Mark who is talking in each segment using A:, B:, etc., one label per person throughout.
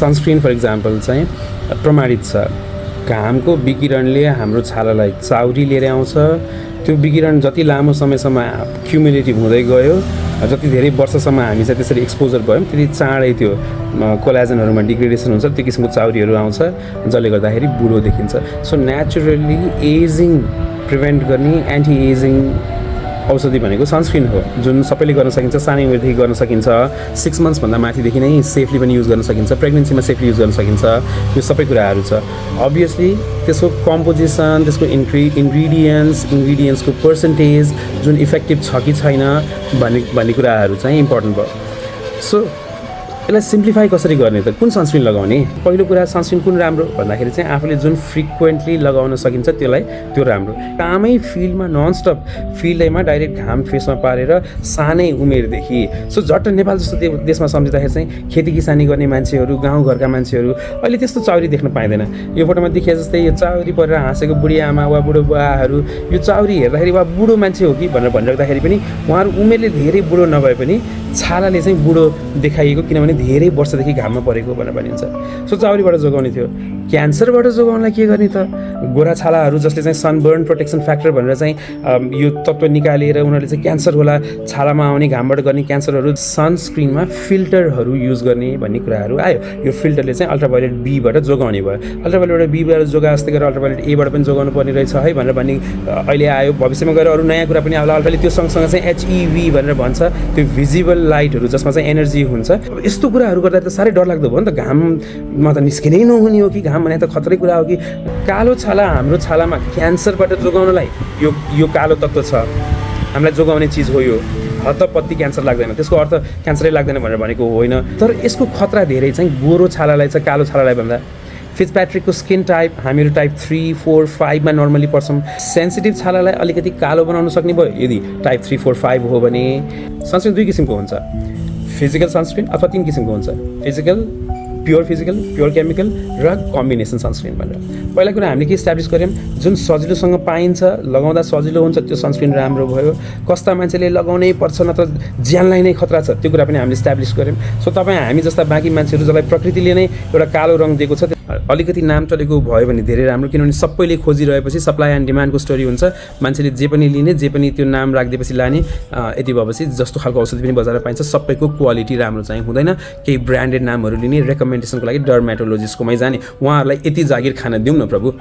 A: Sunscreen for example चाहिँ प्रमाणित छ। घामको विकिरणले हाम्रो छालालाई चाउरी लिएर आउँछ। त्यो विकिरण जति लामो समयसम्म क्युमुलेटिभ हुँदै गयो, जति धेरै वर्षसम्म हामी चाहिँ त्यसरी एक्सपोजर भयौँ, त्यति चाँडै त्यो कोलाजनहरूमा डिग्रेडेसन हुन्छ, त्यो किसिमको चाउरीहरू आउँछ, जसले गर्दाखेरि बुढो देखिन्छ। सो नेचुरली एजिङ प्रिभेन्ट गर्ने एन्टी एजिङ औषधि भनेको सनस्क्रिन हो, जुन सबैले गर्न सकिन्छ, सानै उमेरदेखि गर्न सकिन्छ, 6 मन्थ्सभन्दा माथिदेखि नै सेफली पनि युज गर्न सकिन्छ, प्रेग्नेन्सीमा सेफली युज गर्न सकिन्छ। यो सबै कुराहरू छ। अभियसली त्यसको कम्पोजिसन, त्यसको इन्ग्रिडियन्ट्सको पर्सेन्टेज जुन इफेक्टिभ छ कि छैन भन्ने कुराहरू चाहिँ इम्पोर्टेन्ट भयो। सो यसलाई सिम्प्लिफाई कसरी गर्ने त? कुन सनस्क्रिन लगाउने? पहिलो कुरा, सनस्क्रिन कुन राम्रो भन्दाखेरि चाहिँ आफूले जुन फ्रिक्वेन्टली लगाउन सकिन्छ त्यो राम्रो। कामै फिल्डमा ननस्टप फिल्डैमा डाइरेक्ट घाम फेसमा पारेर सानै उमेरदेखि, सो झट्ट नेपाल जस्तो देशमा सम्झिँदाखेरि चाहिँ खेती किसानी गर्ने मान्छेहरू, गाउँघरका मान्छेहरू अहिले त्यस्तो चाउरी देख्न पाइँदैन। यो फोटोमा देखिए जस्तै यो चाउरी परेर हाँसेको बुढी आमा वा बुढो बुवाहरू यो चाउरी हेर्दाखेरि वा बुढो मान्छे हो कि भनेर भनिराख्दाखेरि पनि उहाँहरू उमेरले धेरै बुढो नभए पनि छालाले चाहिँ बुढो देखाइएको, किनभने धेरै वर्षदेखि घाममा परेको भनेर भनिन्छ। सो चाउरीबाट जोगाउने थियो। क्यान्सरबाट जोगाउनलाई के गर्ने त? गोरा छालाहरू जसले चाहिँ सनबर्न प्रोटेक्सन फ्याक्टर भनेर चाहिँ यो तत्त्व निकालेर उनीहरूले चाहिँ क्यान्सर होला छालामा आउने घामबाट गर्ने क्यान्सरहरू, सनस्क्रिनमा फिल्टरहरू युज गर्ने भन्ने कुराहरू आयो। यो फिल्टरले चाहिँ अल्ट्राभायोलेट बीबाट जोगाउने भयो। अल्ट्राभायोलेट बीबाट जोगा जस्तै गरेर अल्ट्राभायोलेट एबाट पनि जोगाउनु पर्ने रहेछ है भनेर भन्ने अहिले आयो। भविष्यमा गएर अरू नयाँ कुरा पनि आउला। अहिले त्यो सँगसँगै चाहिँ HEV भनेर भन्छ, त्यो भिजिबल लाइटहरू जसमा चाहिँ एनर्जी हुन्छ। अब यस्तो कुराहरू गर्दा त साह्रै डरलाग्दो भयो नि त। घाममा त निस्किनै नहुने हो कि? घाम भने त खतरै कुरा हो कि? कालो छाला हाम्रो छालामा क्यान्सरबाट जोगाउनलाई यो कालो तत्त्व छ, हामीलाई जोगाउने चिज हो। यो हतपत्ती क्यान्सर लाग्दैन, त्यसको अर्थ क्यान्सरै लाग्दैन भनेर भनेको होइन। तर यसको खतरा धेरै चाहिँ गोरो छालालाई छ कालो छालालाई भन्दा। फिट्जप्याट्रिकको स्किन टाइप हामीहरू टाइप 3, 4, 5 मा नर्मली पर्छौँ। सेन्सिटिभ छालालाई अलिकति कालो बनाउन सक्ने भयो यदि टाइप 3, 4, 5 हो भने। सनस्क्रिन 2 किसिमको हुन्छ, फिजिकल सनस्क्रिन अथवा 3 किसिमको हुन्छ, प्योर फिजिकल, प्योर केमिकल र कम्बिनेसन सनस्क्रिन भनेर। पहिला कुरा हामीले के इस्टाब्लिस गऱ्यौँ, जुन सजिलोसँग पाइन्छ, लगाउँदा सजिलो हुन्छ, त्यो सनस्क्रिन राम्रो भयो। कस्ता मान्छेले लगाउनै पर्छ नत्र ज्यानलाई नै खतरा छ, त्यो कुरा पनि हामीले इस्टाब्लिस गऱ्यौँ। सो हामी जस्ता बाँकी मान्छेहरू जसलाई प्रकृतिले नै एउटा कालो रङ दिएको छ, अलिकति नाम चलेको भयो भने धेरै राम्रो, किनभने सबैले खोजिरहेपछि सप्लाई एन्ड डिमान्डको स्टोरी हुन्छ। मान्छेले जे पनि लिने, जे पनि त्यो नाम राखिदिएपछि लाने, यति भएपछि जस्तो खालको औषधि पनि बजारमा पाइन्छ सबैको क्वालिटी राम्रो चाहिँ हुँदैन। केही ब्रान्डेड नामहरू लिने, रेकमेन्डेसनको लागि डर्मेटोलोजिस्टकोमै जाने, उहाँहरूलाई यति जागिर खान दिउँ न प्रभु।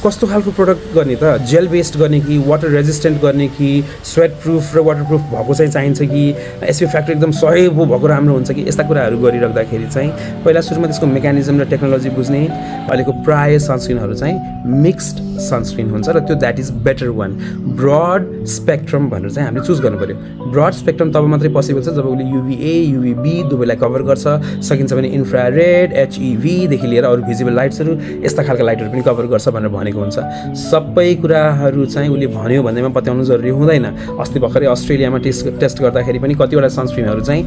A: कस्तो खालको प्रोडक्ट गर्ने त? जेल बेस्ड गर्ने कि वाटर रेजिस्टेन्ट गर्ने कि स्वेट प्रुफ र वाटर प्रुफ भएको चाहिँ चाहिन्छ कि एसपी फ्याक्टर एकदम 100 भएको राम्रो हुन्छ कि? यस्ता कुराहरू गरिराख्दाखेरि चाहिँ पहिला सुरुमा त्यसको मेकानिजम र टेक्नोलोजी बुझ्ने। अहिलेको प्राय सनस्क्रिनहरू चाहिँ मिक्स्ड सनस्क्रिन हुन्छ र त्यो that is better one. Broad spectrum भनेर चाहिँ हामीले चुज गर्नु पऱ्यो। ब्रड स्पेक्ट्रम तब मात्रै पोसिबल छ जब उसले UVA, UVB दुवैलाई कभर गर्छ। सकिन्छ भने इन्फ्रारेड, HEV देखि लिएर अरू भिजिबल लाइट्सहरू, यस्ता खालका लाइटहरू पनि कभर गर्छ भनेर भनेको हुन्छ। सबै कुराहरू चाहिँ उसले भन्यो भन्दैमा पत्याउनु जरुरी हुँदैन। अस्ति भर्खरै अस्ट्रेलियामा टेस्ट गर्दाखेरि पनि कतिवटा सनस्क्रिनहरू चाहिँ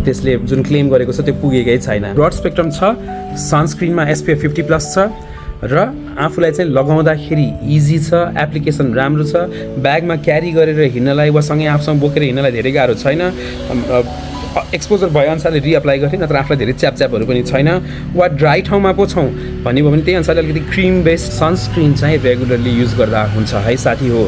A: त्यसले जुन क्लेम गरेको छ त्यो पुगेकै छैन। ब्रड स्पेक्ट्रम छ, सनस्क्रिनमा SPF 50+ छ र आफूलाई चाहिँ लगाउँदाखेरि इजी छ, एप्लिकेसन राम्रो छ, ब्यागमा क्यारी गरेर हिँड्नलाई वा सँगै आफूसँग बोकेर हिँड्नलाई धेरै गाह्रो छैन। एक्सपोजर भए अनुसारले रिअप्लाई गर्ने, नत्र आफूलाई धेरै च्यापहरू पनि छैन। वा ड्राई ठाउँमा पो छौँ भन्ने भयो भने त्यही अनुसारले अलिकति क्रिम बेस्ड सनस्क्रिन चाहिँ रेगुलरली युज गर्दा हुन्छ है साथी हो।